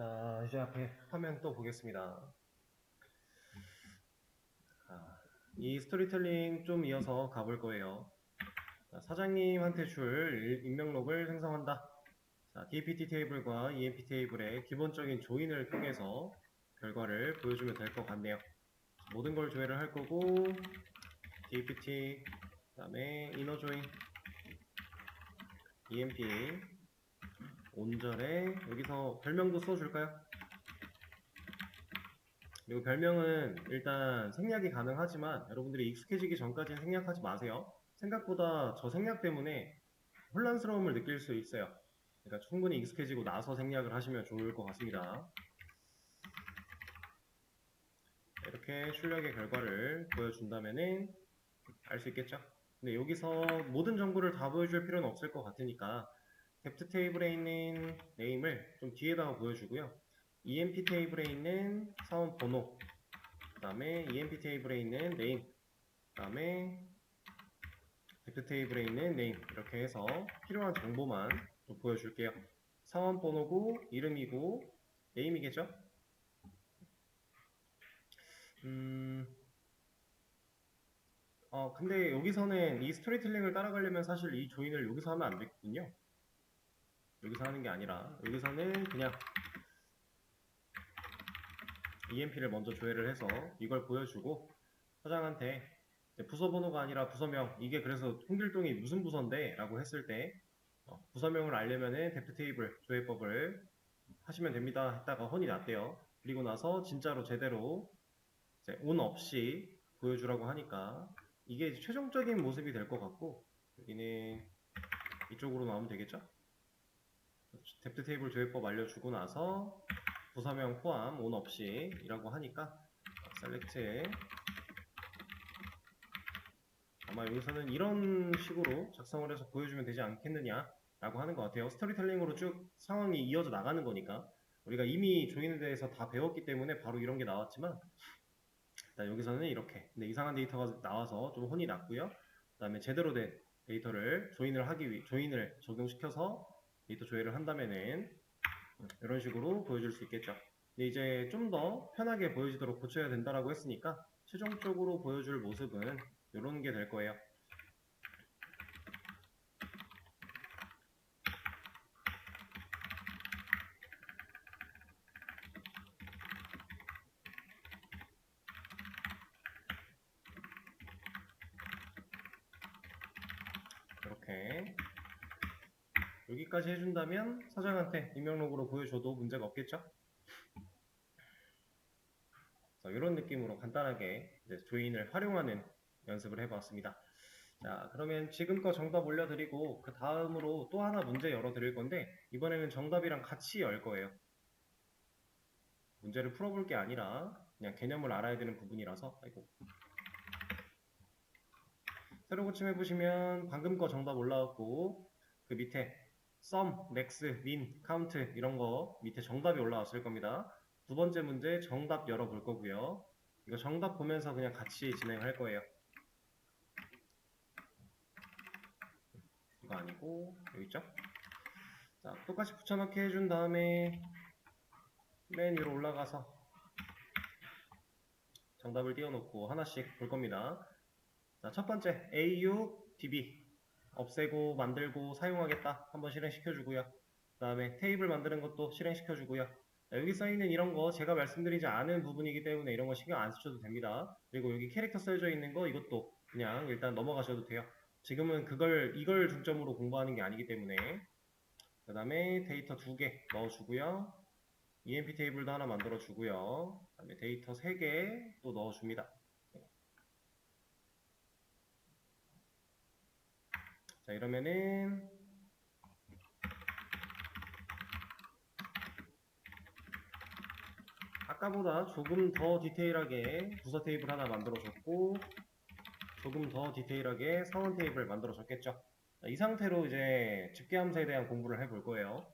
자, 이제 앞에 화면 또 보겠습니다. 이 스토리텔링 좀 이어서 가볼 거예요. 자, 사장님한테 줄 익명록을 생성한다. 자, DPT 테이블과 EMP 테이블의 기본적인 조인을 통해서 결과를 보여주면 될 것 같네요. 모든 걸 조회를 할 거고, DPT, 그 다음에 이너 조인, EMP, 온절에 여기서 별명도 써줄까요? 그리고 별명은 일단 생략이 가능하지만 여러분들이 익숙해지기 전까지는 생략하지 마세요. 생각보다 저 생략 때문에 혼란스러움을 느낄 수 있어요. 그러니까 충분히 익숙해지고 나서 생략을 하시면 좋을 것 같습니다. 이렇게 출력의 결과를 보여준다면은 알 수 있겠죠? 근데 여기서 모든 정보를 다 보여줄 필요는 없을 것 같으니까 뎁트 테이블에 있는 네임을 좀 뒤에다가 보여주고요. EMP 테이블에 있는 사원 번호, 그 다음에 EMP 테이블에 있는 네임, 그 다음에 뎁트 테이블에 있는 네임 이렇게 해서 필요한 정보만 좀 보여줄게요. 사원 번호고 이름이고 네임이겠죠? 근데 여기서는 이 스토리텔링을 따라가려면 사실 이 조인을 여기서 하면 안 되거든요. 여기서 하는 게 아니라 여기서는 그냥 EMP를 먼저 조회를 해서 이걸 보여주고 사장한테 부서 번호가 아니라 부서명, 이게 그래서 홍길동이 무슨 부서인데? 라고 했을 때 부서명을 알려면은 뎁트 테이블 조회법을 하시면 됩니다 했다가 혼이 났대요. 그리고 나서 진짜로 제대로 이제 온 없이 보여주라고 하니까 이게 최종적인 모습이 될 것 같고, 여기는 이쪽으로 나오면 되겠죠? 뎁트 테이블 조회법 알려주고 나서 부서명 포함 온 없이 이라고 하니까 셀렉트에 아마 여기서는 이런 식으로 작성을 해서 보여주면 되지 않겠느냐 라고 하는 것 같아요. 스토리텔링으로 쭉 상황이 이어져 나가는 거니까 우리가 이미 조인에 대해서 다 배웠기 때문에 바로 이런 게 나왔지만 일단 여기서는 이렇게 근데 이상한 데이터가 나와서 좀 혼이 났고요. 그 다음에 제대로 된 데이터를 조인을 적용시켜서 데이터 조회를 한다면은 이런 식으로 보여줄 수 있겠죠. 근데 이제 좀 더 편하게 보여지도록 고쳐야 된다라고 했으니까 최종적으로 보여줄 모습은 이런 게 될 거예요. 이렇게 여기까지 해준다면 사장한테 익명록으로 보여줘도 문제가 없겠죠? 이런 느낌으로 간단하게 조인을 활용하는 연습을 해봤습니다. 자, 그러면 지금껏 정답 올려드리고 그 다음으로 또 하나 문제 열어드릴 건데 이번에는 정답이랑 같이 열 거예요. 문제를 풀어볼 게 아니라 그냥 개념을 알아야 되는 부분이라서 아이고. 새로 고침해보시면 방금 거 정답 올라왔고 그 밑에 sum, max, min, count 이런 거 밑에 정답이 올라왔을 겁니다. 두 번째 문제 정답 열어볼 거고요. 이거 정답 보면서 그냥 같이 진행할 거예요. 이거 아니고 여기 있죠? 자, 똑같이 붙여넣기 해준 다음에 맨 위로 올라가서 정답을 띄워놓고 하나씩 볼 겁니다. 자, 첫 번째 AU, DB 없애고 만들고 사용하겠다 한번 실행시켜주고요. 그 다음에 테이블 만드는 것도 실행시켜주고요. 여기 써있는 이런 거 제가 말씀드리지 않은 부분이기 때문에 이런 거 신경 안 쓰셔도 됩니다. 그리고 여기 캐릭터 써져 있는 거 이것도 그냥 일단 넘어가셔도 돼요. 지금은 이걸 중점으로 공부하는 게 아니기 때문에. 그 다음에 데이터 2개 넣어주고요. EMP 테이블도 하나 만들어주고요. 그 다음에 데이터 3개 또 넣어줍니다. 자, 이러면은 아까보다 조금 더 디테일하게 부서 테이블 하나 만들어줬고 조금 더 디테일하게 사원 테이블 만들어줬겠죠. 자, 이 상태로 이제 집계함수에 대한 공부를 해볼 거예요.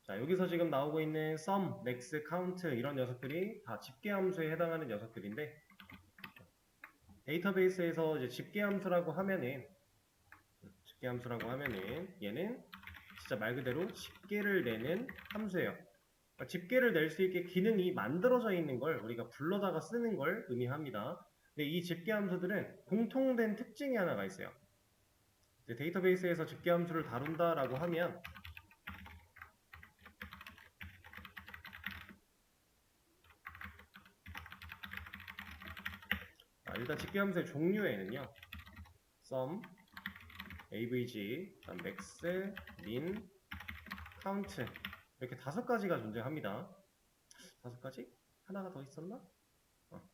자, 여기서 지금 나오고 있는 sum, max, count 이런 녀석들이 다 집계함수에 해당하는 녀석들인데 데이터베이스에서 이제 집계함수라고 하면은 얘는 진짜 말 그대로 집계를 내는 함수예요. 집계를 낼 수 있게 기능이 만들어져 있는 걸 우리가 불러다가 쓰는 걸 의미합니다. 근데 이 집계 함수들은 공통된 특징이 하나가 있어요. 데이터베이스에서 집계 함수를 다룬다라고 하면 일단 집계 함수의 종류에는요. sum, avg, max, min, count 이렇게 5가지가 존재합니다. 5가지? 하나가 더 있었나?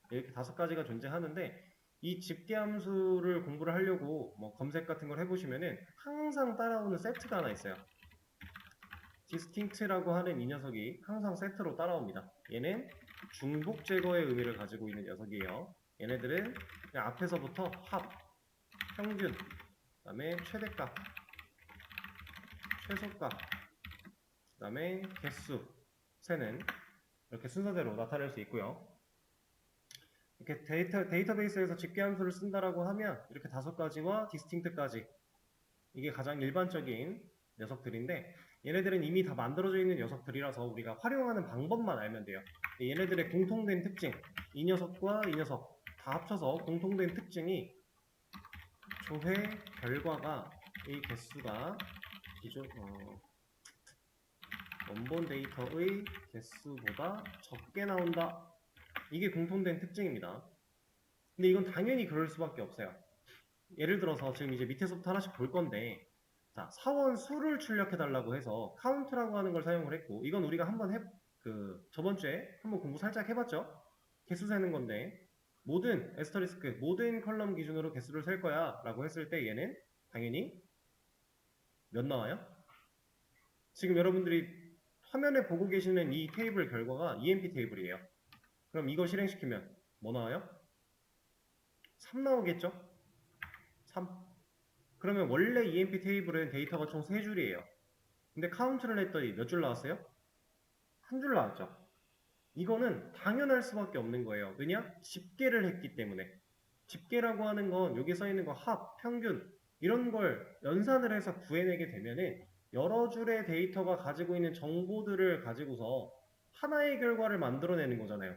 이렇게 5가지가 존재하는데 이 집계함수를 공부를 하려고 뭐 검색 같은 걸 해보시면은 항상 따라오는 세트가 하나 있어요. distinct라고 하는 이 녀석이 항상 세트로 따라옵니다. 얘는 중복 제거의 의미를 가지고 있는 녀석이에요. 얘네들은 그냥 앞에서부터 합, 평균, 그 다음에 최대값, 최소값, 그 다음에 개수, 세는 이렇게 순서대로 나타낼 수 있고요. 이렇게 데이터베이스에서 집계함수를 쓴다라고 하면 이렇게 5가지와 디스팅트까지 이게 가장 일반적인 녀석들인데 얘네들은 이미 다 만들어져 있는 녀석들이라서 우리가 활용하는 방법만 알면 돼요. 얘네들의 공통된 특징, 이 녀석과 이 녀석 다 합쳐서 공통된 특징이 조회 결과가 이 개수가 기존 원본 데이터의 개수보다 적게 나온다. 이게 공통된 특징입니다. 근데 이건 당연히 그럴 수밖에 없어요. 예를 들어서 지금 이제 밑에서부터 하나씩 볼 건데 자, 사원 수를 출력해 달라고 해서 카운트라고 하는 걸 사용을 했고 이건 우리가 한번 저번 주에 한번 공부 살짝 해봤죠? 개수 세는 건데 모든 에스터리스크 모든 컬럼 기준으로 개수를 셀 거야 라고 했을 때 얘는 당연히 몇 나와요? 지금 여러분들이 화면에 보고 계시는 이 테이블 결과가 EMP 테이블이에요. 그럼 이거 실행시키면 뭐 나와요? 3 나오겠죠? 3. 그러면 원래 EMP 테이블은 데이터가 총 3줄이에요. 근데 카운트를 했더니 몇 줄 나왔어요? 한 줄 나왔죠. 이거는 당연할 수밖에 없는 거예요. 왜냐? 집계를 했기 때문에. 집계라고 하는 건 여기 써 있는 거 합, 평균 이런 걸 연산을 해서 구해내게 되면은 여러 줄의 데이터가 가지고 있는 정보들을 가지고서 하나의 결과를 만들어내는 거잖아요.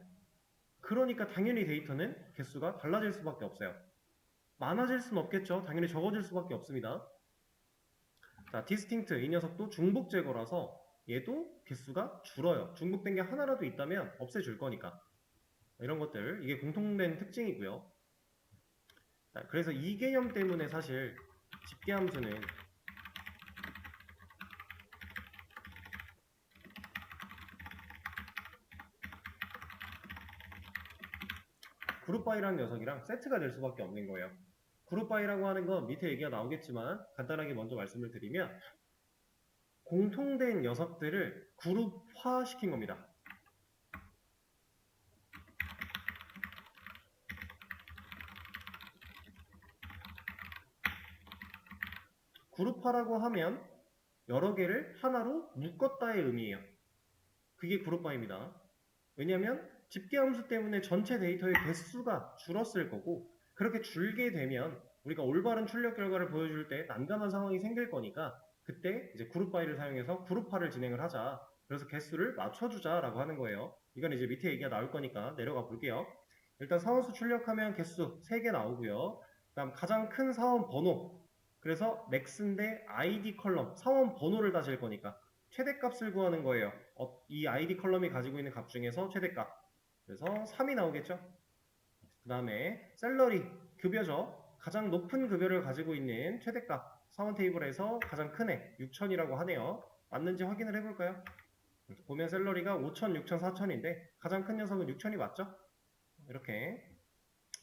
그러니까 당연히 데이터는 개수가 달라질 수밖에 없어요. 많아질 수는 없겠죠. 당연히 적어질 수밖에 없습니다. 자, distinct 이 녀석도 중복 제거라서 얘도 개수가 줄어요. 중복된 게 하나라도 있다면 없애줄 거니까. 이런 것들 이게 공통된 특징이고요. 자, 그래서 이 개념 때문에 사실 집계함수는 그룹 바이라는 녀석이랑 세트가 될 수밖에 없는 거예요. 그룹 바이라고 하는 건 밑에 얘기가 나오겠지만 간단하게 먼저 말씀을 드리면 공통된 녀석들을 그룹화 시킨 겁니다. 그룹화라고 하면 여러 개를 하나로 묶었다의 의미예요. 그게 그룹 바입니다. 왜냐하면 집계함수 때문에 전체 데이터의 개수가 줄었을 거고 그렇게 줄게 되면 우리가 올바른 출력 결과를 보여줄 때 난감한 상황이 생길 거니까 그때 이제 그룹 바이를 사용해서 그룹화를 진행을 하자. 그래서 개수를 맞춰주자 라고 하는 거예요. 이건 이제 밑에 얘기가 나올 거니까 내려가 볼게요. 일단 사원수 출력하면 개수 3개 나오고요. 그 다음 가장 큰 사원 번호. 그래서 맥스인데 ID 컬럼 사원 번호를 따질 거니까 최대값을 구하는 거예요. 이 ID 컬럼이 가지고 있는 값 중에서 최대값. 그래서 3이 나오겠죠. 그 다음에 셀러리, 급여죠. 가장 높은 급여를 가지고 있는 최대값. 사원 테이블에서 가장 큰 애, 6천이라고 하네요. 맞는지 확인을 해볼까요? 보면 셀러리가 5천, 6천, 4천인데 가장 큰 녀석은 6천이 맞죠? 이렇게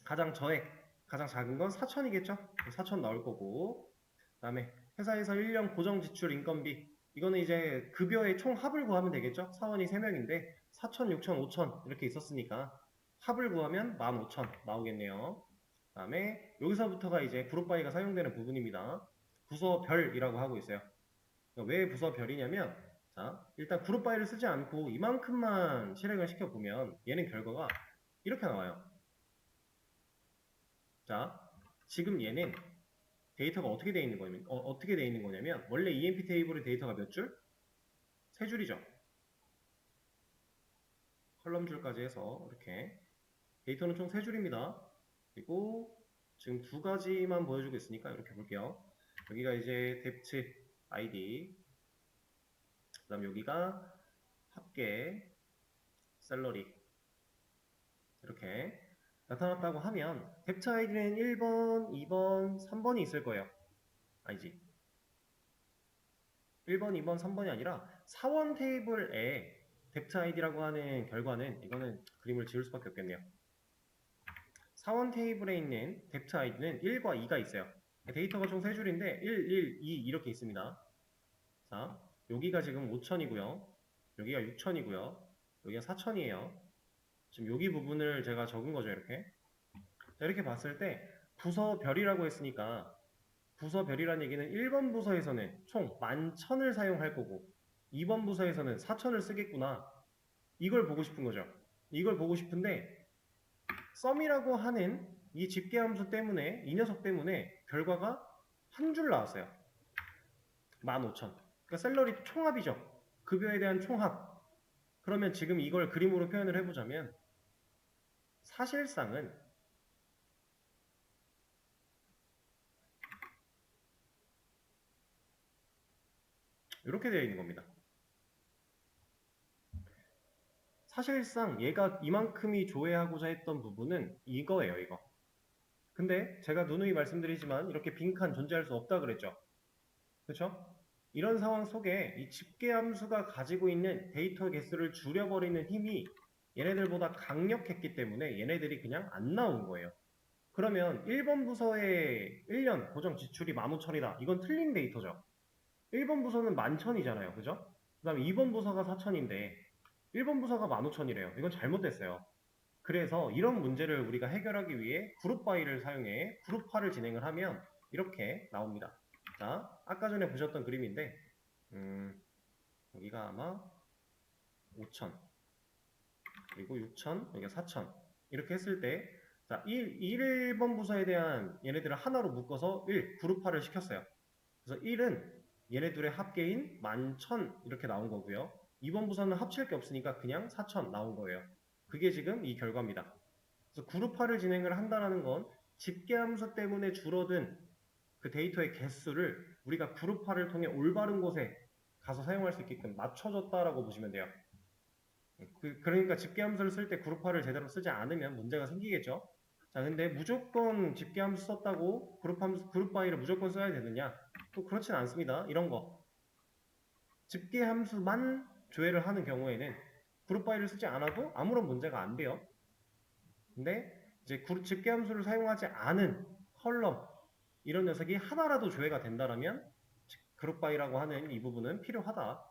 가장 저액, 가장 작은 건 4천이겠죠? 4천 나올 거고 그 다음에 회사에서 1년 고정 지출 인건비 이거는 이제 급여의 총 합을 구하면 되겠죠? 사원이 3명인데 4천, 6천, 5천 이렇게 있었으니까 합을 구하면 15,000 나오겠네요. 그 다음에 여기서부터가 이제 그룹바이가 사용되는 부분입니다. 부서별이라고 하고 있어요. 왜 부서별이냐면 자, 일단 그룹바이를 쓰지 않고 이만큼만 실행을 시켜보면 얘는 결과가 이렇게 나와요. 자, 지금 얘는 데이터가 어떻게 되어 있는 거냐면 어떻게 되어 있는 거냐면 원래 EMP 테이블의 데이터가 몇 줄? 3줄이죠. 컬럼줄까지 해서 이렇게 데이터는 총 3줄입니다. 그리고 지금 2가지만 보여주고 있으니까 이렇게 볼게요. 여기가 이제 depth id, 그 다음 여기가 합계 셀러리 이렇게 나타났다고 하면 depth id는 1번, 2번, 3번이 있을 거예요. 아니지. 1번, 2번, 3번이 아니라 사원 테이블에 depth id라고 하는 결과는 이거는 그림을 지울 수밖에 없겠네요. 사원 테이블에 있는 depth id는 1과 2가 있어요. 데이터가 총 3줄인데 1, 1, 2 이렇게 있습니다. 자, 여기가 지금 5,000이고요. 여기가 6,000이고요. 여기가 4,000이에요. 지금 여기 부분을 제가 적은 거죠, 이렇게. 자, 이렇게 봤을 때 부서별이라고 했으니까 부서별이라는 얘기는 1번 부서에서는 총 11,000을 사용할 거고 2번 부서에서는 4,000을 쓰겠구나. 이걸 보고 싶은 거죠. 이걸 보고 싶은데 썸이라고 하는 이 집계함수 때문에 이 녀석 때문에 결과가 한 줄 나왔어요. 15,000. 그러니까 셀러리 총합이죠. 급여에 대한 총합. 그러면 지금 이걸 그림으로 표현을 해보자면 사실상은 이렇게 되어 있는 겁니다. 사실상 얘가 이만큼이 조회하고자 했던 부분은 이거예요, 이거. 근데 제가 누누이 말씀드리지만 이렇게 빈칸 존재할 수 없다 그랬죠. 그렇죠? 이런 상황 속에 이 집계함수가 가지고 있는 데이터 개수를 줄여버리는 힘이 얘네들보다 강력했기 때문에 얘네들이 그냥 안 나온 거예요. 그러면 1번 부서의 1년 고정 지출이 15,000이다. 이건 틀린 데이터죠. 1번 부서는 11,000이잖아요. 그죠? 그 다음에 2번 부서가 4,000인데 1번 부서가 15,000이래요. 이건 잘못됐어요. 그래서 이런 문제를 우리가 해결하기 위해 그룹 바이를 사용해 그룹화를 진행을 하면 이렇게 나옵니다. 자, 아까 전에 보셨던 그림인데 여기가 아마 5,000 그리고 6,000 여기가 4,000 이렇게 했을 때 자, 1번 부서에 대한 얘네들을 하나로 묶어서 1 그룹화를 시켰어요. 그래서 1은 얘네들의 합계인 11,000 이렇게 나온 거고요. 2번 부서는 합칠 게 없으니까 그냥 4,000 나온 거예요. 그게 지금 이 결과입니다. 그래서 그룹화를 진행을 한다는 건 집계함수 때문에 줄어든 그 데이터의 개수를 우리가 그룹화를 통해 올바른 곳에 가서 사용할 수 있게끔 맞춰줬다라고 보시면 돼요. 그러니까 집계함수를 쓸 때 그룹화를 제대로 쓰지 않으면 문제가 생기겠죠. 자, 근데 무조건 집계함수 썼다고 그룹 바이를 무조건 써야 되느냐? 또 그렇진 않습니다. 이런 거. 집계함수만 조회를 하는 경우에는 그룹 바이를 쓰지 않아도 아무런 문제가 안 돼요. 근데 이제 집계함수를 사용하지 않은 컬럼 이런 녀석이 하나라도 조회가 된다면 그룹 바이라고 하는 이 부분은 필요하다.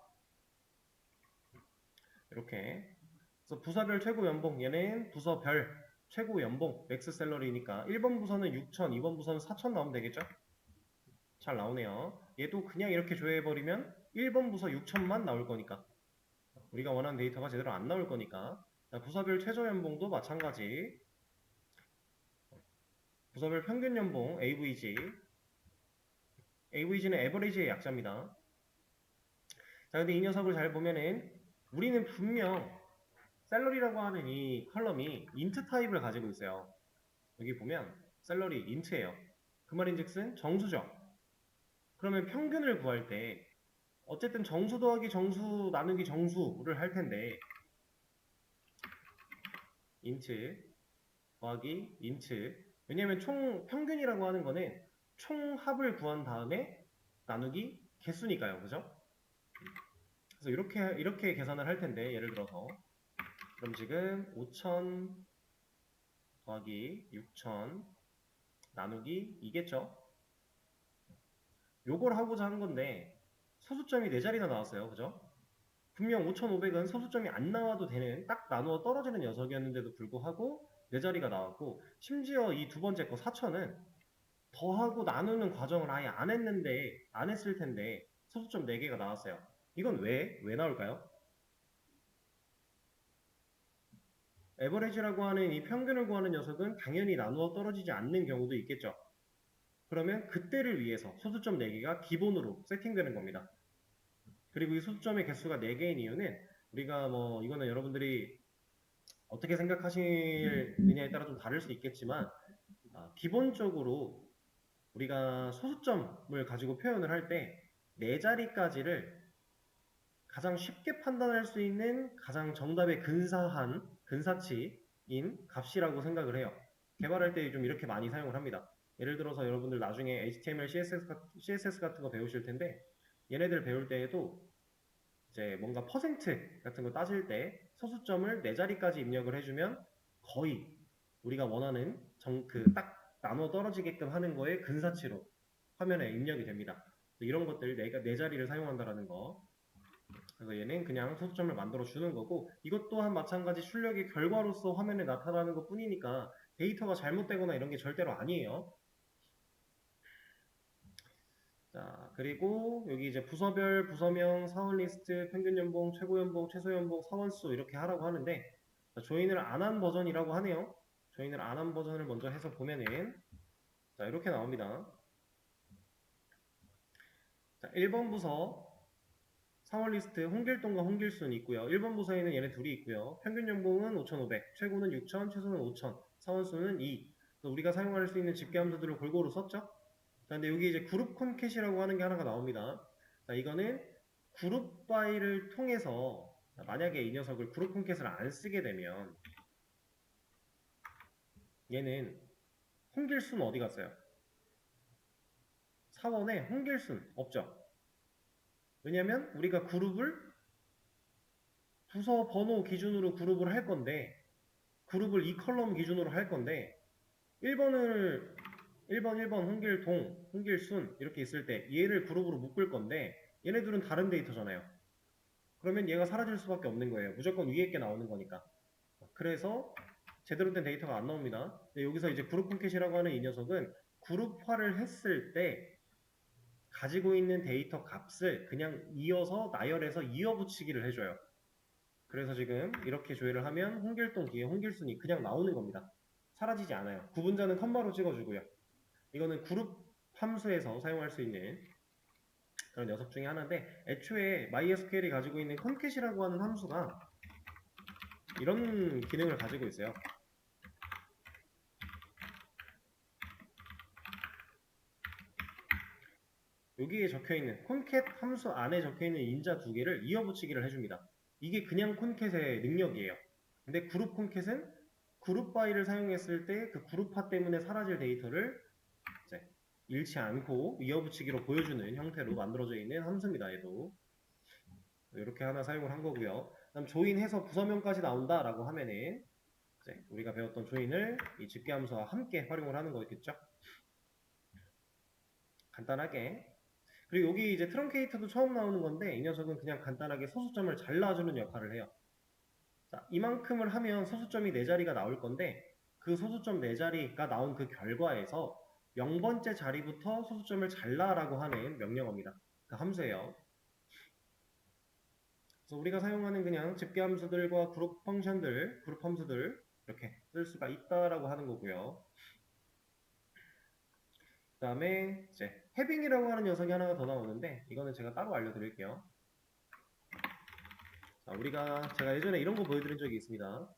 이렇게. 그래서 부서별 최고 연봉 얘는 부서별 최고 연봉 맥스 샐러리니까 1번 부서는 6,000, 2번 부서는 4,000 나오면 되겠죠? 잘 나오네요. 얘도 그냥 이렇게 조회해버리면 1번 부서 6,000만 나올 거니까 우리가 원하는 데이터가 제대로 안 나올 거니까 자, 부서별 최저 연봉도 마찬가지 부서별 평균 연봉 AVG AVG는 에버리지의 약자입니다. 자, 근데 이 녀석을 잘 보면은 우리는 분명 샐러리라고 하는 이 컬럼이 인트 타입을 가지고 있어요. 여기 보면 샐러리 인트예요. 그 말인즉슨 정수죠. 그러면 평균을 구할 때 어쨌든 정수 더하기 정수 나누기 정수를 할 텐데 인트 더하기 인트 왜냐면 총 평균이라고 하는 거는 총합을 구한 다음에 나누기 개수니까요. 그죠? 그래서 이렇게 계산을 할 텐데 예를 들어서 그럼 지금 5,000 더하기 6,000 나누기 2겠죠? 요걸 하고자 한 건데 소수점이 4자리나 나왔어요. 그죠? 분명 5,500은 소수점이 안 나와도 되는 딱 나누어 떨어지는 녀석이었는데도 불구하고 4자리가 나왔고 심지어 이 두 번째 거 4,000은 더하고 나누는 과정을 아예 안 했을 텐데 소수점 4개가 나왔어요. 이건 왜 나올까요? 에버리지라고 하는 이 평균을 구하는 녀석은 당연히 나누어 떨어지지 않는 경우도 있겠죠. 그러면 그때를 위해서 소수점 4개가 기본으로 세팅되는 겁니다. 그리고 이 소수점의 개수가 4개인 이유는 우리가 뭐 이거는 여러분들이 어떻게 생각하시느냐에 따라 좀 다를 수 있겠지만 기본적으로 우리가 소수점을 가지고 표현을 할 때 네 자리까지를 가장 쉽게 판단할 수 있는 가장 정답에 근사한 근사치인 값이라고 생각을 해요. 개발할 때 좀 이렇게 많이 사용을 합니다. 예를 들어서 여러분들 나중에 HTML, CSS 같은 거 배우실 텐데 얘네들 배울 때에도 이제 뭔가 퍼센트 같은 거 따질 때 소수점을 네 자리까지 입력을 해주면 거의 우리가 원하는 그 딱 나눠 떨어지게끔 하는 거에 근사치로 화면에 입력이 됩니다. 이런 것들 네 자리를 사용한다라는 거. 그래서 얘는 그냥 소수점을 만들어 주는 거고 이것 또한 마찬가지 출력의 결과로서 화면에 나타나는 것 뿐이니까 데이터가 잘못되거나 이런 게 절대로 아니에요. 자, 그리고 여기 이제 부서별, 부서명, 사원 리스트, 평균 연봉, 최고 연봉, 최소 연봉, 사원수 이렇게 하라고 하는데 조인을 안 한 버전이라고 하네요. 조인을 안 한 버전을 먼저 해서 보면은 자, 이렇게 나옵니다. 자, 1번 부서 사원 리스트 홍길동과 홍길순이 있고요. 1번 부서에는 얘네 둘이 있고요. 평균 연봉은 5,500, 최고는 6,000, 최소는 5,000, 사원수는 2. 우리가 사용할 수 있는 집계 함수들을 골고루 썼죠. 자, 근데 여기 이제 그룹 콘캣이라고 하는 게 하나가 나옵니다. 자, 이거는 그룹 파일을 통해서 만약에 이 녀석을 그룹 콘캣을 안 쓰게 되면 얘는 홍길순 어디 갔어요? 사원에 홍길순 없죠. 왜냐면 우리가 그룹을 부서 번호 기준으로 그룹을 할 건데 그룹을 이 컬럼 기준으로 할 건데 1번을 1번 홍길동, 홍길순 이렇게 있을 때 얘를 그룹으로 묶을 건데 얘네들은 다른 데이터잖아요. 그러면 얘가 사라질 수밖에 없는 거예요. 무조건 위에 게 나오는 거니까. 그래서 제대로 된 데이터가 안 나옵니다. 여기서 이제 그룹 콘캣이라고 하는 이 녀석은 그룹화를 했을 때 가지고 있는 데이터 값을 그냥 이어서 나열해서 이어붙이기를 해줘요. 그래서 지금 이렇게 조회를 하면 홍길동 뒤에 홍길순이 그냥 나오는 겁니다. 사라지지 않아요. 구분자는 컴마로 찍어주고요. 이거는 그룹 함수에서 사용할 수 있는 그런 녀석 중에 하나인데 애초에 MySQL이 가지고 있는 concat 이라고 하는 함수가 이런 기능을 가지고 있어요. 여기에 적혀있는 concat 함수 안에 적혀있는 인자 두 개를 이어붙이기를 해줍니다. 이게 그냥 concat의 능력이에요. 근데 그룹 concat은 그룹 파일을 사용했을 때 그 그룹화 때문에 사라질 데이터를 이제 잃지 않고 이어붙이기로 보여주는 형태로 만들어져 있는 함수입니다. 얘도 이렇게 하나 사용을 한 거고요. 그다음 조인해서 부서명까지 나온다라고 하면은 이제 우리가 배웠던 조인을 이 집계함수와 함께 활용을 하는 거겠죠. 간단하게. 그리고 여기 이제 트렁케이터도 처음 나오는 건데 이 녀석은 그냥 간단하게 소수점을 잘라주는 역할을 해요. 자, 이만큼을 하면 소수점이 4자리가 나올 건데 그 소수점 4자리가 나온 그 결과에서 0번째 자리부터 소수점을 잘라라고 하는 명령어입니다. 그 함수예요. 그래서 우리가 사용하는 그냥 집계함수들과 그룹 펑션들, 그룹 함수들 이렇게 쓸 수가 있다라고 하는 거고요. 그 다음에 이제 해빙이라고 하는 녀석이 하나가 더 나오는데 이거는 제가 따로 알려드릴게요. 자, 제가 예전에 이런 거 보여드린 적이 있습니다.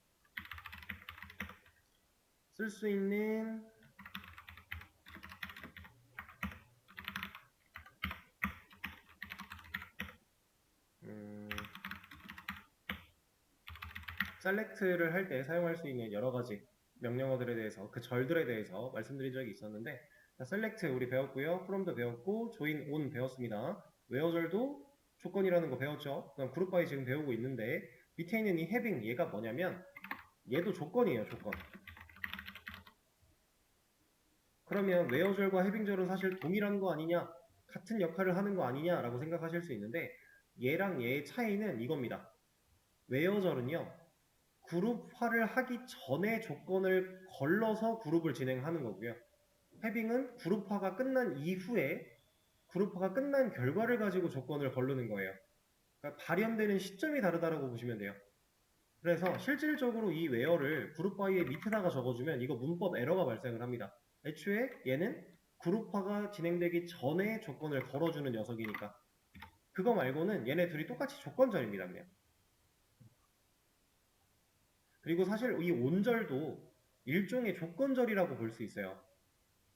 쓸 수 있는 셀렉트를 할 때 사용할 수 있는 여러 가지 명령어들에 대해서 그 절들에 대해서 말씀드린 적이 있었는데 자, 셀렉트 우리 배웠고요. from도 배웠고 join on 배웠습니다. 웨어절도 조건이라는 거 배웠죠. 그럼 그룹 바이 지금 배우고 있는데 밑에 있는 이 having 얘가 뭐냐면 얘도 조건이에요. 조건. 그러면 웨어절과 해빙절은 사실 동일한 거 아니냐 같은 역할을 하는 거 아니냐 라고 생각하실 수 있는데 얘랑 얘의 차이는 이겁니다. 웨어절은요 그룹화를 하기 전에 조건을 걸러서 그룹을 진행하는 거고요. 해빙은 그룹화가 끝난 이후에 그룹화가 끝난 결과를 가지고 조건을 걸르는 거예요. 그러니까 발현되는 시점이 다르다고 보시면 돼요. 그래서 실질적으로 이 웨어를 그룹 바이의 밑에다가 적어주면 이거 문법 에러가 발생을 합니다. 애초에 얘는 그룹화가 진행되기 전에 조건을 걸어주는 녀석이니까 그거 말고는 얘네 둘이 똑같이 조건절입니다. 그냥. 그리고 사실 이 온절도 일종의 조건절이라고 볼 수 있어요.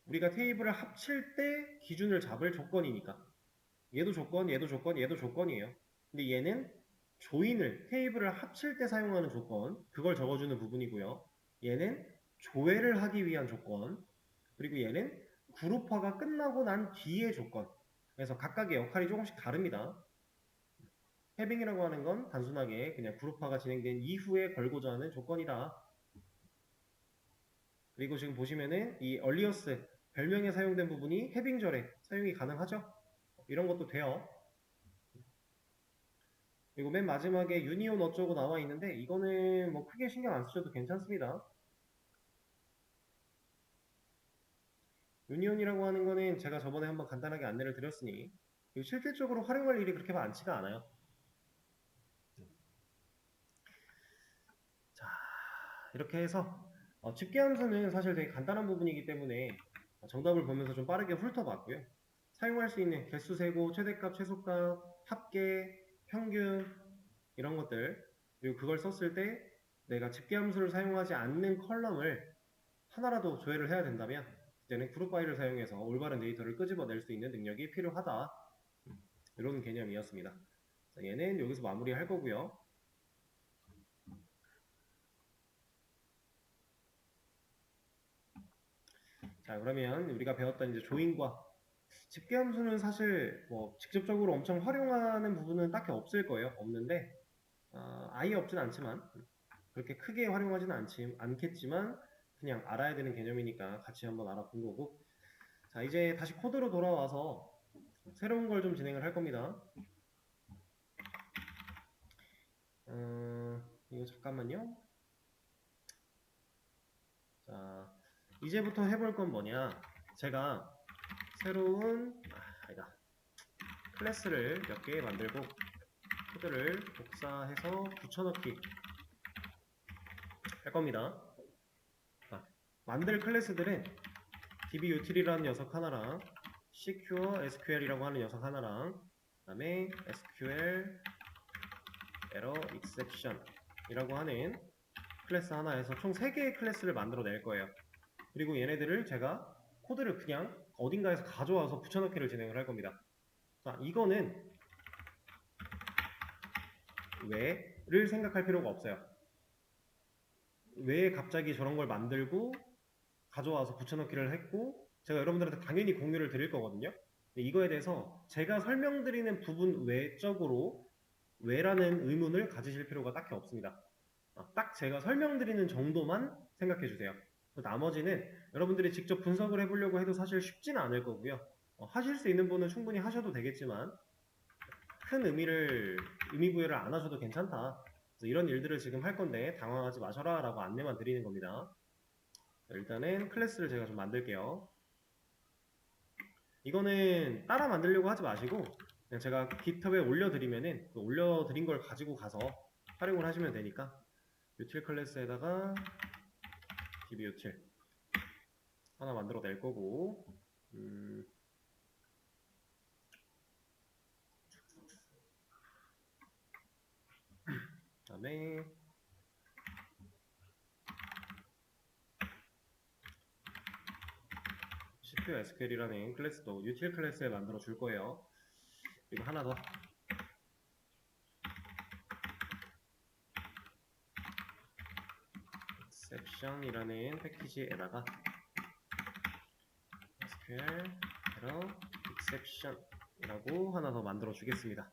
우리가 테이블을 합칠 때 기준을 잡을 조건이니까. 얘도 조건, 얘도 조건, 얘도 조건이에요. 근데 얘는 조인을, 테이블을 합칠 때 사용하는 조건, 그걸 적어주는 부분이고요. 얘는 조회를 하기 위한 조건, 그리고 얘는 그룹화가 끝나고 난 뒤의 조건. 그래서 각각의 역할이 조금씩 다릅니다. 해빙이라고 하는 건 단순하게 그냥 그룹화가 진행된 이후에 걸고자 하는 조건이다. 그리고 지금 보시면은 이 earliest 별명에 사용된 부분이 해빙절에 사용이 가능하죠. 이런 것도 돼요. 그리고 맨 마지막에 유니온 어쩌고 나와 있는데 이거는 뭐 크게 신경 안 쓰셔도 괜찮습니다. 유니온이라고 하는 거는 제가 저번에 한번 간단하게 안내를 드렸으니 실질적으로 활용할 일이 그렇게 많지가 않아요. 자, 이렇게 해서 집계함수는 사실 되게 간단한 부분이기 때문에 정답을 보면서 좀 빠르게 훑어봤고요. 사용할 수 있는 개수 세고, 최대값, 최소값, 합계, 평균 이런 것들, 그리고 그걸 썼을 때 내가 집계함수를 사용하지 않는 컬럼을 하나라도 조회를 해야 된다면 이제는 그룹 바이를 사용해서 올바른 데이터를 끄집어낼 수 있는 능력이 필요하다. 이런 개념이었습니다. 자, 얘는 여기서 마무리할 거고요. 자, 그러면 우리가 배웠던 이제 조인과 집계함수는 사실 뭐 직접적으로 엄청 활용하는 부분은 딱히 없을 거예요. 없는데 아예 없진 않지만 그렇게 크게 활용하지는 않겠지만 그냥 알아야 되는 개념이니까 같이 한번 알아본 거고. 자, 이제 다시 코드로 돌아와서 새로운 걸 좀 진행을 할 겁니다. 이거 잠깐만요. 자, 이제부터 해볼 건 뭐냐? 제가 새로운 아니다. 클래스를 몇 개 만들고 코드를 복사해서 붙여넣기 할 겁니다. 자, 만들 클래스들은 dbutil이라는 녀석 하나랑 secure sql이라고 하는 녀석 하나랑 그 다음에 sql error exception 이라고 하는 클래스 하나에서 총 3개의 클래스를 만들어 낼 거예요. 그리고 얘네들을 제가 코드를 그냥 어딘가에서 가져와서 붙여넣기를 진행을 할 겁니다. 자, 이거는 왜를 생각할 필요가 없어요. 왜 갑자기 저런 걸 만들고 가져와서 붙여넣기를 했고 제가 여러분들한테 당연히 공유를 드릴 거거든요. 근데 이거에 대해서 제가 설명드리는 부분 외적으로 왜라는 의문을 가지실 필요가 딱히 없습니다. 딱 제가 설명드리는 정도만 생각해 주세요. 나머지는 여러분들이 직접 분석을 해보려고 해도 사실 쉽지는 않을 거고요. 하실 수 있는 분은 충분히 하셔도 되겠지만 큰 의미 부여를 안 하셔도 괜찮다. 이런 일들을 지금 할 건데 당황하지 마셔라 라고 안내만 드리는 겁니다. 일단은 클래스를 제가 좀 만들게요. 이거는 따라 만들려고 하지 마시고 그냥 제가 깃허브에 올려드리면은 그 올려드린 걸 가지고 가서 활용을 하시면 되니까 util 클래스에다가 dbutil 하나 만들어 낼 거고 그다음에 CPU SQL이라는 클래스도 util 클래스에 만들어 줄 거예요. 그리고 하나 더 exception이라는 패키지에다가 SQL error exception 이라고 하나 더 만들어 주겠습니다.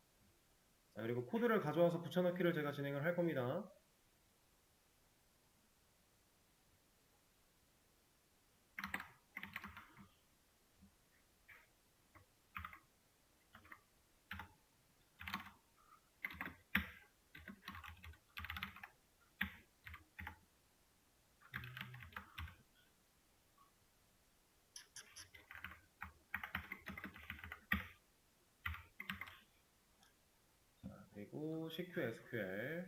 자, 그리고 코드를 가져와서 붙여넣기를 제가 진행을 할 겁니다. 그리고 CQ SQL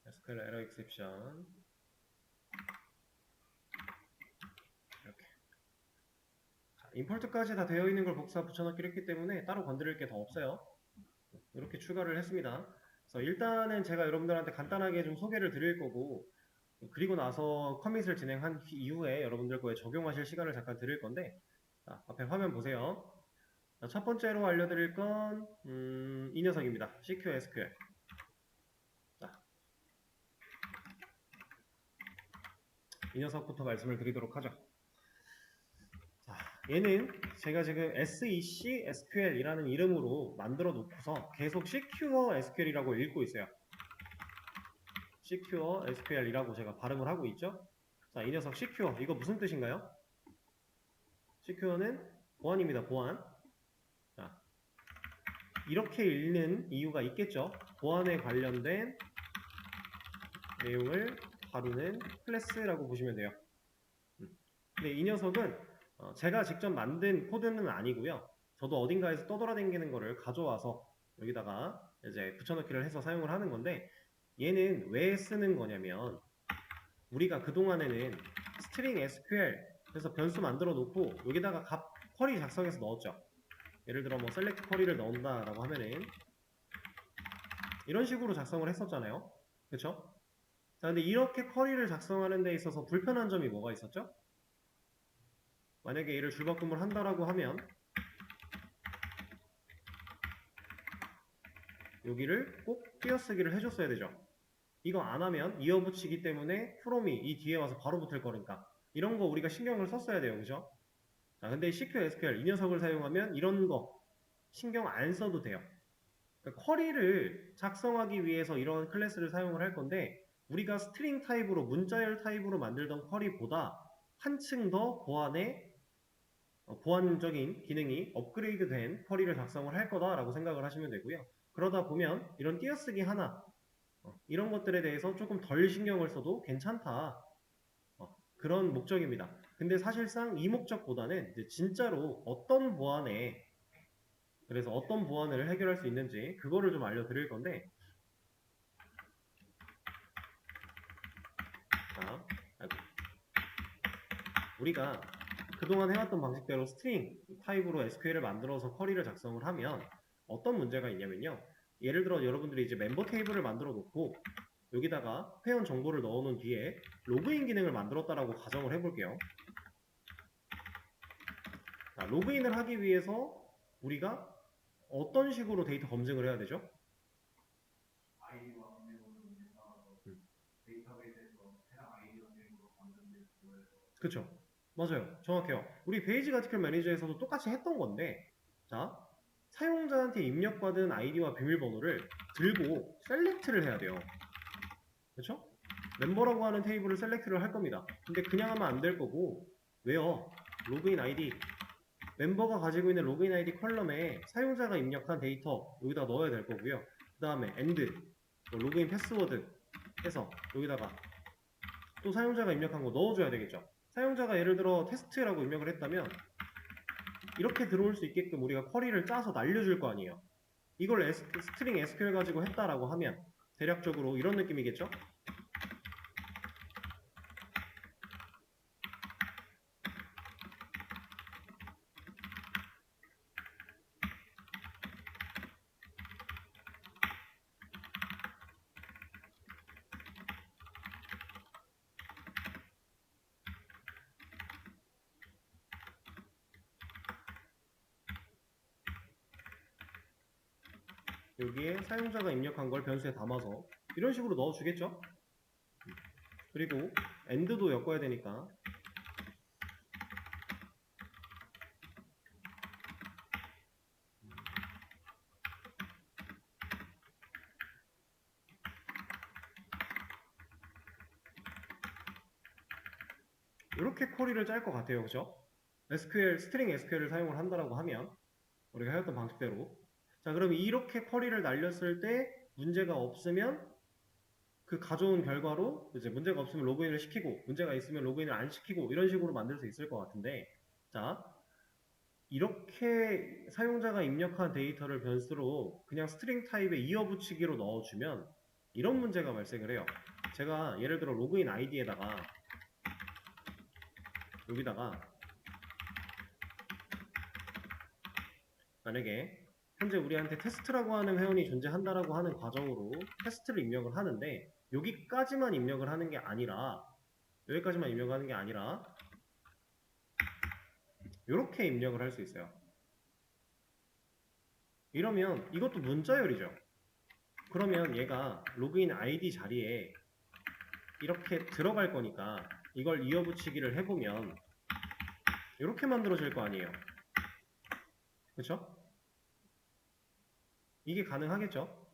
SQL error exception 이렇게 임포트까지 다 되어 있는 걸 복사 붙여넣기를 했기 때문에 따로 건드릴 게 더 없어요. 이렇게 추가를 했습니다. 그래서 일단은 제가 여러분들한테 간단하게 좀 소개를 드릴 거고, 그리고 나서 커밋을 진행한 이후에 여러분들 거에 적용하실 시간을 잠깐 드릴 건데, 자, 앞에 화면 보세요. 자, 첫 번째로 알려드릴 건 이 녀석입니다. CQSQL. 자, 이 녀석부터 말씀을 드리도록 하죠. 자, 얘는 제가 지금 SEC SQL이라는 이름으로 만들어 놓고서 계속 Secure SQL이라고 읽고 있어요. Secure SQL이라고 제가 발음을 하고 있죠. 자, 이 녀석 Secure, 이거 무슨 뜻인가요? Secure는 보안입니다. 보안. 자, 이렇게 읽는 이유가 있겠죠. 보안에 관련된 내용을 다루는 클래스라고 보시면 돼요. 근데 이 녀석은 제가 직접 만든 코드는 아니고요. 저도 어딘가에서 떠돌아다니는 거를 가져와서 여기다가 이제 붙여넣기를 해서 사용을 하는 건데, 얘는 왜 쓰는 거냐면, 우리가 그동안에는 스트링 SQL 그래서 변수 만들어 놓고 여기다가 값 쿼리 작성해서 넣었죠. 예를 들어 뭐 select 쿼리를 넣는다 라고 하면은 이런 식으로 작성을 했었잖아요. 그쵸? 자, 근데 이렇게 쿼리를 작성하는 데 있어서 불편한 점이 뭐가 있었죠? 만약에 얘를 줄바꿈을 한다라고 하면 여기를 꼭 띄어쓰기를 해줬어야 되죠. 이거 안 하면 이어붙이기 때문에 from이 이 뒤에 와서 바로 붙을 거니까 이런 거 우리가 신경을 썼어야 돼요. 그죠? 자, 근데 CQSQL 이 녀석을 사용하면 이런 거 신경 안 써도 돼요. 그러니까 쿼리를 작성하기 위해서 이런 클래스를 사용을 할 건데, 우리가 스트링 타입으로 문자열 타입으로 만들던 쿼리보다 한층 더 보안적인 기능이 업그레이드된 쿼리를 작성을 할 거다라고 생각을 하시면 되고요. 그러다 보면 이런 띄어쓰기 하나 이런 것들에 대해서 조금 덜 신경을 써도 괜찮다, 그런 목적입니다. 근데 사실상 이 목적보다는 이제 진짜로 그래서 어떤 보안을 해결할 수 있는지 그거를 좀 알려드릴 건데, 자, 우리가 그동안 해왔던 방식대로 스트링 타입으로 SQL을 만들어서 쿼리를 작성을 하면 어떤 문제가 있냐면요. 예를 들어 여러분들이 이제 멤버 테이블을 만들어 놓고 여기다가 회원 정보를 넣어 놓은 뒤에 로그인 기능을 만들었다라고 가정을 해볼게요. 자, 로그인을 하기 위해서 우리가 어떤 식으로 데이터 검증을 해야 되죠? 그쵸? 맞아요. 정확해요. 우리 페이지 아티클 매니저에서도 똑같이 했던 건데, 자, 사용자한테 입력받은 아이디와 비밀번호를 들고 셀렉트를 해야 돼요. 그쵸? 멤버라고 하는 테이블을 셀렉트를 할 겁니다. 근데 그냥 하면 안 될 거고, 왜요? 로그인 아이디, 멤버가 가지고 있는 로그인 아이디 컬럼에 사용자가 입력한 데이터 여기다 넣어야 될 거고요. 그 다음에 엔드, 로그인 패스워드 해서 여기다가 또 사용자가 입력한 거 넣어줘야 되겠죠. 사용자가 예를 들어 테스트라고 입력을 했다면 이렇게 들어올 수 있게끔 우리가 쿼리를 짜서 날려줄 거 아니에요. 이걸 스트링 SQL 가지고 했다라고 하면 대략적으로 이런 느낌이겠죠? 여기에 사용자가 입력한 걸 변수에 담아서 이런 식으로 넣어주겠죠? 그리고 end도 엮어야 되니까 이렇게 쿼리를 짤 것 같아요. 그죠? 스트링 SQL을 사용을 한다라고 하면 우리가 해왔던 방식대로, 자, 그럼 이렇게 쿼리를 날렸을 때 문제가 없으면 그 가져온 결과로 이제 문제가 없으면 로그인을 시키고 문제가 있으면 로그인을 안 시키고 이런 식으로 만들 수 있을 것 같은데, 자, 이렇게 사용자가 입력한 데이터를 변수로 그냥 스트링 타입에 이어붙이기로 넣어주면 이런 문제가 발생을 해요. 제가 예를 들어 로그인 아이디에다가 여기다가 만약에 현재 우리한테 테스트라고 하는 회원이 존재한다라고 하는 과정으로 테스트를 입력을 하는데 여기까지만 입력을 하는 게 아니라 여기까지만 입력을 하는 게 아니라 이렇게 입력을 할 수 있어요. 이러면 이것도 문자열이죠. 그러면 얘가 로그인 아이디 자리에 이렇게 들어갈 거니까 이걸 이어붙이기를 해보면 이렇게 만들어질 거 아니에요. 그쵸? 이게 가능하겠죠?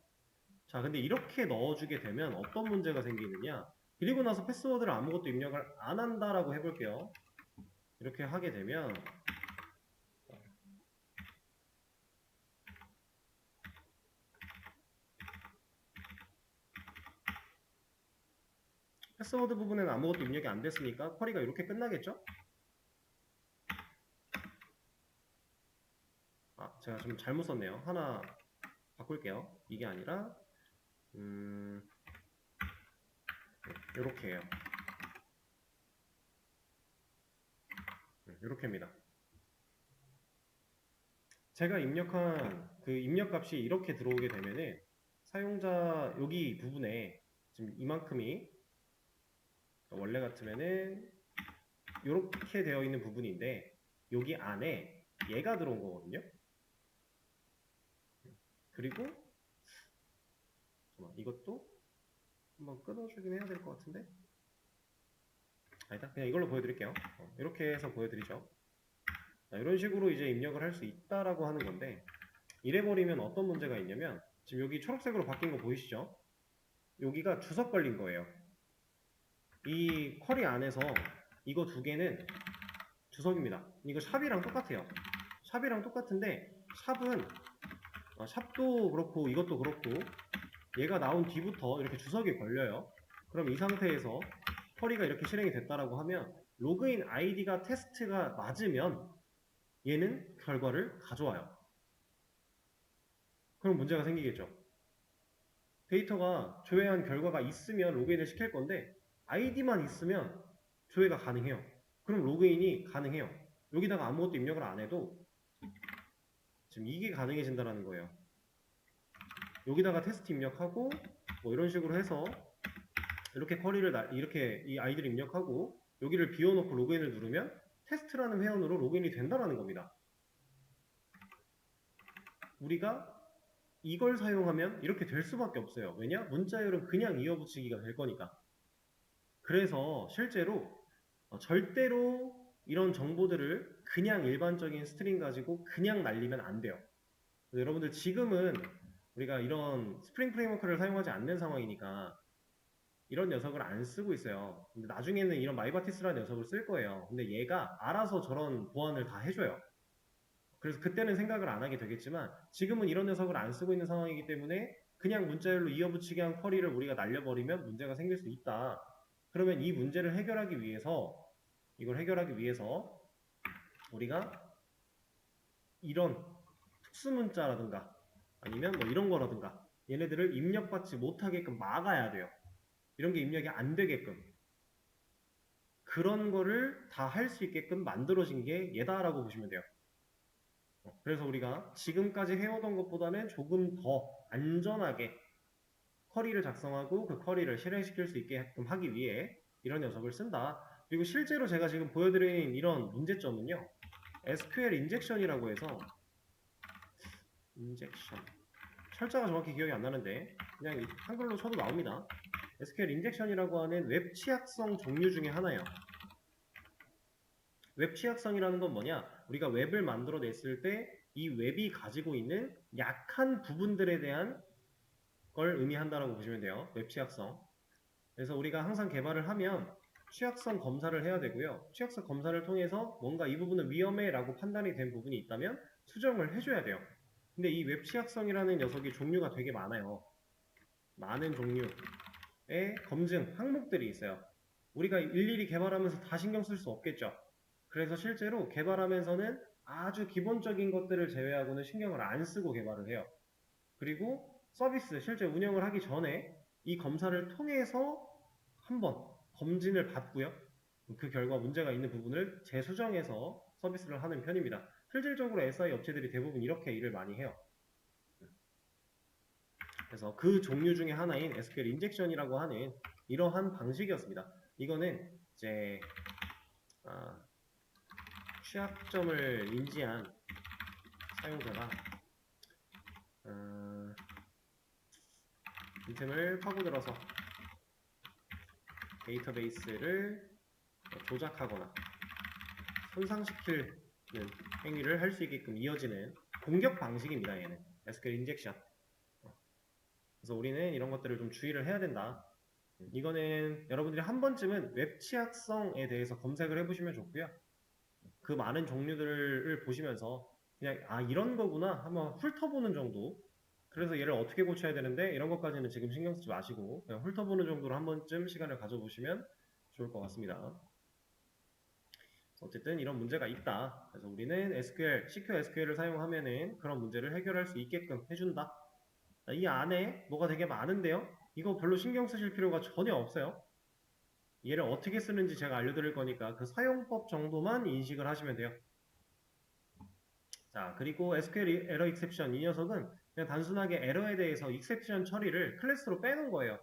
자, 근데 이렇게 넣어주게 되면 어떤 문제가 생기느냐? 그리고 나서 패스워드를 아무것도 입력을 안 한다라고 해볼게요. 이렇게 하게 되면 패스워드 부분에는 아무것도 입력이 안 됐으니까 쿼리가 이렇게 끝나겠죠? 아, 제가 좀 잘못 썼네요. 하나 바꿀게요. 이게 아니라 이렇게 해요. 이렇게입니다. 제가 입력한 그 입력값이 이렇게 들어오게 되면은 사용자 여기 부분에 지금 이만큼이 원래 같으면은 이렇게 되어 있는 부분인데 여기 안에 얘가 들어온 거거든요. 그리고 잠깐만, 이것도 한번 끊어주긴 해야 될 것 같은데 아니다, 그냥 이걸로 보여드릴게요. 이렇게 해서 보여드리죠. 자, 이런 식으로 이제 입력을 할 수 있다라고 하는 건데 이래버리면 어떤 문제가 있냐면 지금 여기 초록색으로 바뀐 거 보이시죠? 여기가 주석 걸린 거예요. 이 쿼리 안에서 이거 두 개는 주석입니다. 이거 샵이랑 똑같아요. 샵이랑 똑같은데 샵은 샵도 그렇고 이것도 그렇고 얘가 나온 뒤부터 이렇게 주석이 걸려요. 그럼 이 상태에서 쿼리가 이렇게 실행이 됐다라고 하면 로그인 아이디가 테스트가 맞으면 얘는 결과를 가져와요. 그럼 문제가 생기겠죠. 데이터가 조회한 결과가 있으면 로그인을 시킬 건데 아이디만 있으면 조회가 가능해요. 그럼 로그인이 가능해요. 여기다가 아무것도 입력을 안 해도 지금 이게 가능해진다는 거예요. 여기다가 테스트 입력하고 뭐 이런 식으로 해서 이렇게 쿼리를 이렇게 이 아이디를 입력하고 여기를 비워놓고 로그인을 누르면 테스트라는 회원으로 로그인이 된다는 겁니다. 우리가 이걸 사용하면 이렇게 될 수밖에 없어요. 왜냐? 문자열은 그냥 이어붙이기가 될 거니까. 그래서 실제로 절대로 이런 정보들을 그냥 일반적인 스트링 가지고 그냥 날리면 안 돼요. 여러분들 지금은 우리가 이런 스프링 프레임워크를 사용하지 않는 상황이니까 이런 녀석을 안 쓰고 있어요. 근데 나중에는 이런 마이바티스라는 녀석을 쓸 거예요. 근데 얘가 알아서 저런 보안을 다 해줘요. 그래서 그때는 생각을 안 하게 되겠지만 지금은 이런 녀석을 안 쓰고 있는 상황이기 때문에 그냥 문자열로 이어붙이기 한 쿼리를 우리가 날려버리면 문제가 생길 수 있다. 그러면 이 문제를 해결하기 위해서 이걸 해결하기 위해서 우리가 이런 특수문자라든가 아니면 뭐 이런 거라든가 얘네들을 입력받지 못하게끔 막아야 돼요. 이런 게 입력이 안 되게끔 그런 거를 다 할 수 있게끔 만들어진 게 얘다라고 보시면 돼요. 그래서 우리가 지금까지 해오던 것보다는 조금 더 안전하게 쿼리를 작성하고 그 쿼리를 실행시킬 수 있게끔 하기 위해 이런 녀석을 쓴다. 그리고 실제로 제가 지금 보여드린 이런 문제점은요. SQL 인젝션이라고 해서 인젝션 철자가 정확히 기억이 안 나는데 그냥 한글로 쳐도 나옵니다. SQL 인젝션이라고 하는 웹 취약성 종류 중에 하나예요. 웹 취약성이라는 건 뭐냐? 우리가 웹을 만들어냈을 때 이 웹이 가지고 있는 약한 부분들에 대한 걸 의미한다라고 보시면 돼요. 웹 취약성. 그래서 우리가 항상 개발을 하면 취약성 검사를 해야 되고요. 취약성 검사를 통해서 뭔가 이 부분은 위험해 라고 판단이 된 부분이 있다면 수정을 해줘야 돼요. 근데 이 웹 취약성이라는 녀석이 종류가 되게 많아요. 많은 종류의 검증 항목들이 있어요. 우리가 일일이 개발하면서 다 신경 쓸 수 없겠죠. 그래서 실제로 개발하면서는 아주 기본적인 것들을 제외하고는 신경을 안 쓰고 개발을 해요. 그리고 서비스 실제 운영을 하기 전에 이 검사를 통해서 한번 검진을 받고요. 그 결과 문제가 있는 부분을 재수정해서 서비스를 하는 편입니다. 실질적으로 SI 업체들이 대부분 이렇게 일을 많이 해요. 그래서 그 종류 중에 하나인 SQL 인젝션이라고 하는 이러한 방식이었습니다. 이거는 이제 취약점을 인지한 사용자가 빈틈을 파고들어서 데이터베이스를 조작하거나 손상시키는 행위를 할 수 있게끔 이어지는 공격 방식입니다. 얘는 SQL 인젝션. 그래서 우리는 이런 것들을 좀 주의를 해야 된다. 이거는 여러분들이 한 번쯤은 웹 취약성에 대해서 검색을 해보시면 좋고요. 그 많은 종류들을 보시면서 그냥 이런 거구나 한번 훑어보는 정도. 그래서 얘를 어떻게 고쳐야 되는데 이런 것까지는 지금 신경 쓰지 마시고 그냥 훑어보는 정도로 한 번쯤 시간을 가져보시면 좋을 것 같습니다. 어쨌든 이런 문제가 있다. 그래서 우리는 SQL, CQ SQL을 사용하면은 그런 문제를 해결할 수 있게끔 해준다. 이 안에 뭐가 되게 많은데요. 이거 별로 신경 쓰실 필요가 전혀 없어요. 얘를 어떻게 쓰는지 제가 알려드릴 거니까 그 사용법 정도만 인식을 하시면 돼요. 자, 그리고 SQL 에러 익셉션 이 녀석은 그냥 단순하게 에러에 대해서 익셉션 처리를 클래스로 빼놓은 거예요.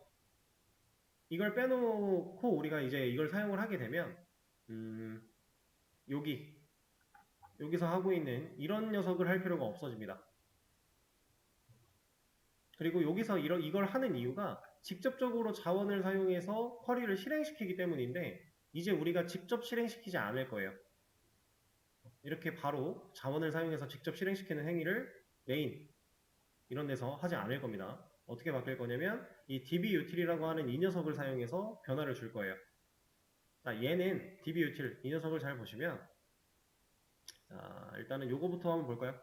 이걸 빼놓고 우리가 이제 이걸 사용을 하게 되면 여기서 하고 있는 이런 녀석을 할 필요가 없어집니다. 그리고 여기서 이걸 하는 이유가 직접적으로 자원을 사용해서 쿼리를 실행시키기 때문인데 이제 우리가 직접 실행시키지 않을 거예요. 이렇게 바로 자원을 사용해서 직접 실행시키는 행위를 메인 이런 데서 하지 않을 겁니다. 어떻게 바뀔 거냐면 이 dbutil이라고 하는 이 녀석을 사용해서 변화를 줄 거예요. 자, 얘는 dbutil 이 녀석을 잘 보시면 자, 일단은 요거부터 한번 볼까요?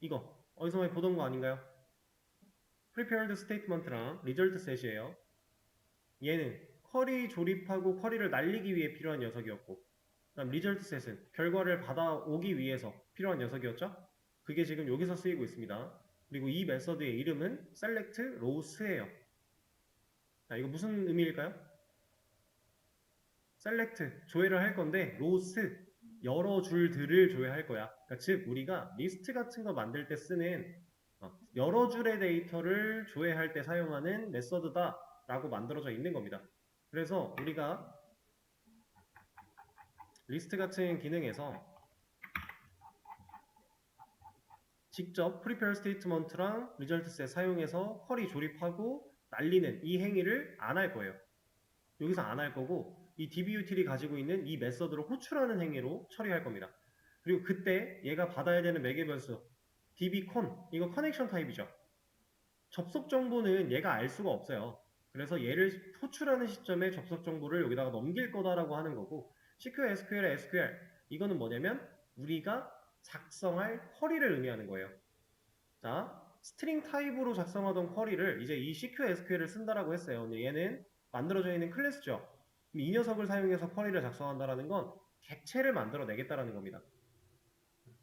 이거 어디서 많이 보던 거 아닌가요? prepared statement랑 result set이에요. 얘는 쿼리 조립하고 쿼리를 날리기 위해 필요한 녀석이었고 그다음 result set은 결과를 받아오기 위해서 필요한 녀석이었죠? 그게 지금 여기서 쓰이고 있습니다. 그리고 이 메서드의 이름은 select rows예요. 자, 이거 무슨 의미일까요? select 조회를 할 건데 rows 여러 줄들을 조회할 거야. 그러니까 즉 우리가 리스트 같은 거 만들 때 쓰는 여러 줄의 데이터를 조회할 때 사용하는 메서드다 라고 만들어져 있는 겁니다. 그래서 우리가 리스트 같은 기능에서 직접 prepare statement랑 result set 사용해서 쿼리 조립하고 날리는 이 행위를 안 할 거예요. 여기서 안 할 거고 이 dbutil이 가지고 있는 이 메서드를 호출하는 행위로 처리할 겁니다. 그리고 그때 얘가 받아야 되는 매개 변수 dbcon 이거 커넥션 타입이죠. 접속 정보는 얘가 알 수가 없어요. 그래서 얘를 호출하는 시점에 접속 정보를 여기다가 넘길 거다라고 하는 거고 CQ, SQL, SQL 이거는 뭐냐면 우리가 작성할 쿼리를 의미하는 거예요. 자, 스트링 타입으로 작성하던 쿼리를 이제 이 CQ, SQL을 쓴다라고 했어요. 근데 얘는 만들어져 있는 클래스죠. 이 녀석을 사용해서 쿼리를 작성한다라는 건 객체를 만들어내겠다라는 겁니다.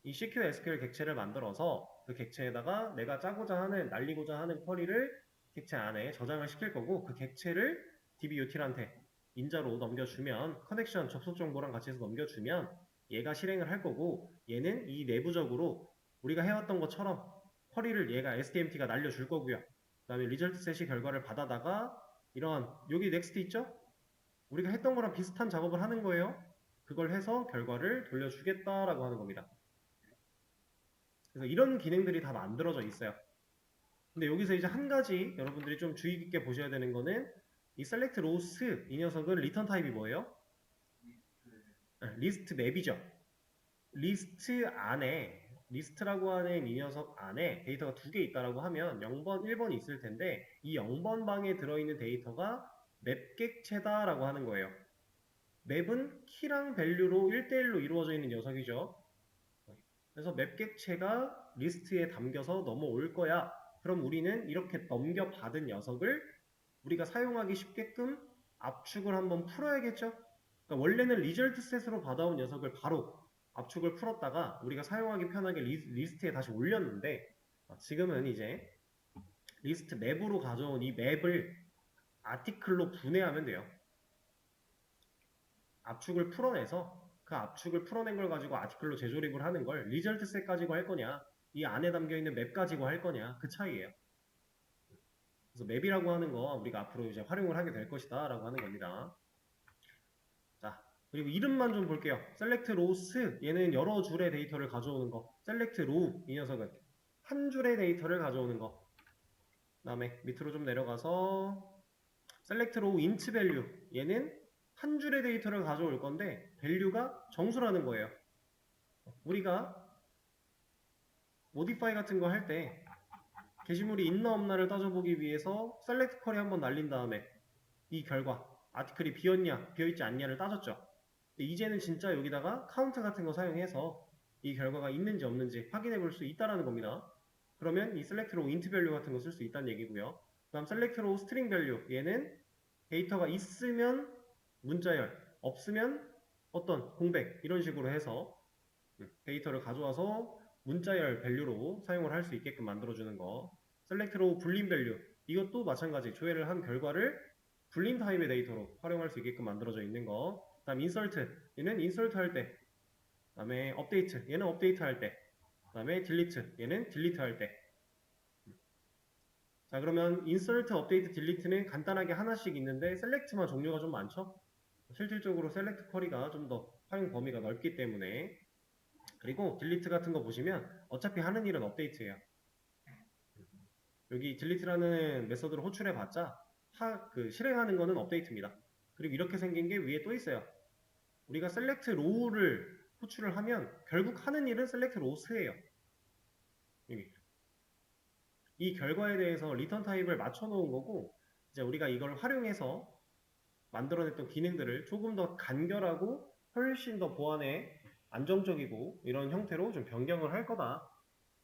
이 CQ, SQL 객체를 만들어서 그 객체에다가 내가 짜고자 하는, 날리고자 하는 쿼리를 객체 안에 저장을 시킬 거고 그 객체를 dbutil한테 인자로 넘겨주면 커넥션 접속 정보랑 같이 해서 넘겨주면 얘가 실행을 할 거고 얘는 이 내부적으로 우리가 해왔던 것처럼 쿼리를 얘가 SDMT가 날려줄 거고요. 그 다음에 리절트 셋이 결과를 받아다가 이런 여기 넥스트 있죠? 우리가 했던 거랑 비슷한 작업을 하는 거예요. 그걸 해서 결과를 돌려주겠다라고 하는 겁니다. 그래서 이런 기능들이 다 만들어져 있어요. 근데 여기서 이제 한 가지 여러분들이 좀 주의 깊게 보셔야 되는 거는 이 select rows 이 녀석은 리턴 타입이 뭐예요? 리스트 맵이죠. 리스트 안에 리스트라고 하는 이 녀석 안에 데이터가 두 개 있다라고 하면 0번, 1번이 있을 텐데 이 0번 방에 들어있는 데이터가 맵 객체다라고 하는 거예요. 맵은 키랑 밸류로 1대1로 이루어져 있는 녀석이죠. 그래서 맵 객체가 리스트에 담겨서 넘어올 거야. 그럼 우리는 이렇게 넘겨받은 녀석을 우리가 사용하기 쉽게끔 압축을 한번 풀어야겠죠? 그러니까 원래는 리절트 셋으로 받아온 녀석을 바로 압축을 풀었다가 우리가 사용하기 편하게 리스트에 다시 올렸는데 지금은 이제 리스트 맵으로 가져온 이 맵을 아티클로 분해하면 돼요. 압축을 풀어내서 그 압축을 풀어낸 걸 가지고 아티클로 재조립을 하는 걸 리절트 셋 가지고 할 거냐, 이 안에 담겨있는 맵 가지고 할 거냐, 그 차이예요. 그래서 맵이라고 하는 거 우리가 앞으로 이제 활용을 하게 될 것이다 라고 하는 겁니다. 자, 그리고 이름만 좀 볼게요. select rows, 얘는 여러 줄의 데이터를 가져오는 거. select row, 이 녀석은 한 줄의 데이터를 가져오는 거. 그 다음에 밑으로 좀 내려가서 select row int value, 얘는 한 줄의 데이터를 가져올 건데 value가 정수라는 거예요. 우리가 modify 같은 거 할 때 게시물이 있나 없나를 따져보기 위해서 select 쿼리 한번 날린 다음에 이 결과 아티클이 비었냐 비어있지 않냐를 따졌죠. 근데 이제는 진짜 여기다가 카운트 같은 거 사용해서 이 결과가 있는지 없는지 확인해 볼 수 있다라는 겁니다. 그러면 이 select row int value 같은 거 쓸 수 있다는 얘기고요. 그 다음 select row string value, 얘는 데이터가 있으면 문자열, 없으면 어떤 공백, 이런 식으로 해서 데이터를 가져와서 문자열 밸류로 사용을 할 수 있게끔 만들어주는 거. select row 불림 밸류, 이것도 마찬가지 조회를 한 결과를 불림 타입의 데이터로 활용할 수 있게끔 만들어져 있는 거. 그 다음 insert, 얘는 insert 할 때, 그 다음에 update, 얘는 update 할 때, 그 다음에 delete, 얘는 delete 할 때. 자, 그러면 insert, update, delete는 간단하게 하나씩 있는데 select만 종류가 좀 많죠? 실질적으로 select 쿼리가 좀 더 활용 범위가 넓기 때문에. 그리고 delete 같은 거 보시면 어차피 하는 일은 업데이트예요. 여기 delete라는 메서드를 호출해 봤자 실행하는 거는 업데이트입니다. 그리고 이렇게 생긴 게 위에 또 있어요. 우리가 select row를 호출을 하면 결국 하는 일은 select rows예요. 여기. 이 결과에 대해서 리턴 타입을 맞춰 놓은 거고, 이제 우리가 이걸 활용해서 만들어냈던 기능들을 조금 더 간결하고 훨씬 더 보안에 안정적이고 이런 형태로 좀 변경을 할 거다.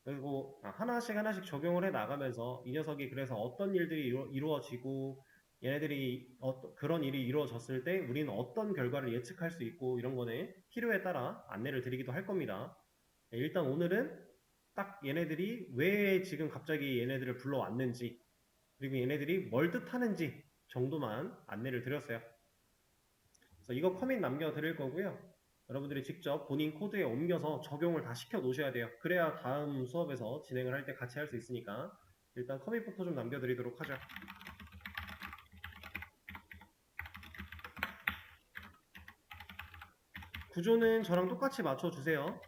그리고 하나씩 적용을 해 나가면서 이 녀석이 그래서 어떤 일들이 이루어지고 얘네들이 그런 일이 이루어졌을 때 우리는 어떤 결과를 예측할 수 있고 이런 거는 필요에 따라 안내를 드리기도 할 겁니다. 일단 오늘은 딱 얘네들이 왜 지금 갑자기 얘네들을 불러왔는지, 그리고 얘네들이 뭘 뜻하는지 정도만 안내를 드렸어요. 그래서 이거 커밋 남겨 드릴 거고요. 여러분들이 직접 본인 코드에 옮겨서 적용을 다 시켜 놓으셔야 돼요. 그래야 다음 수업에서 진행을 할 때 같이 할 수 있으니까 일단 커밋부터 좀 남겨 드리도록 하죠. 구조는 저랑 똑같이 맞춰 주세요.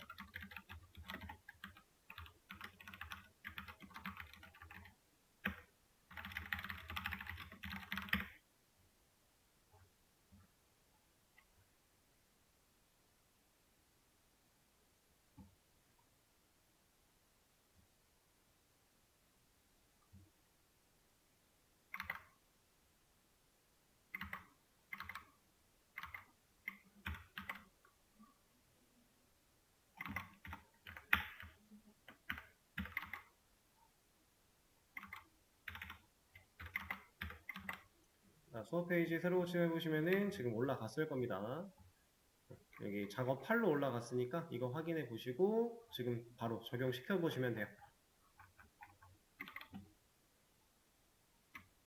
수업 페이지 새로 고침해 보시면은 지금 올라갔을 겁니다. 여기 작업 8로 올라갔으니까 이거 확인해 보시고 지금 바로 적용시켜 보시면 돼요.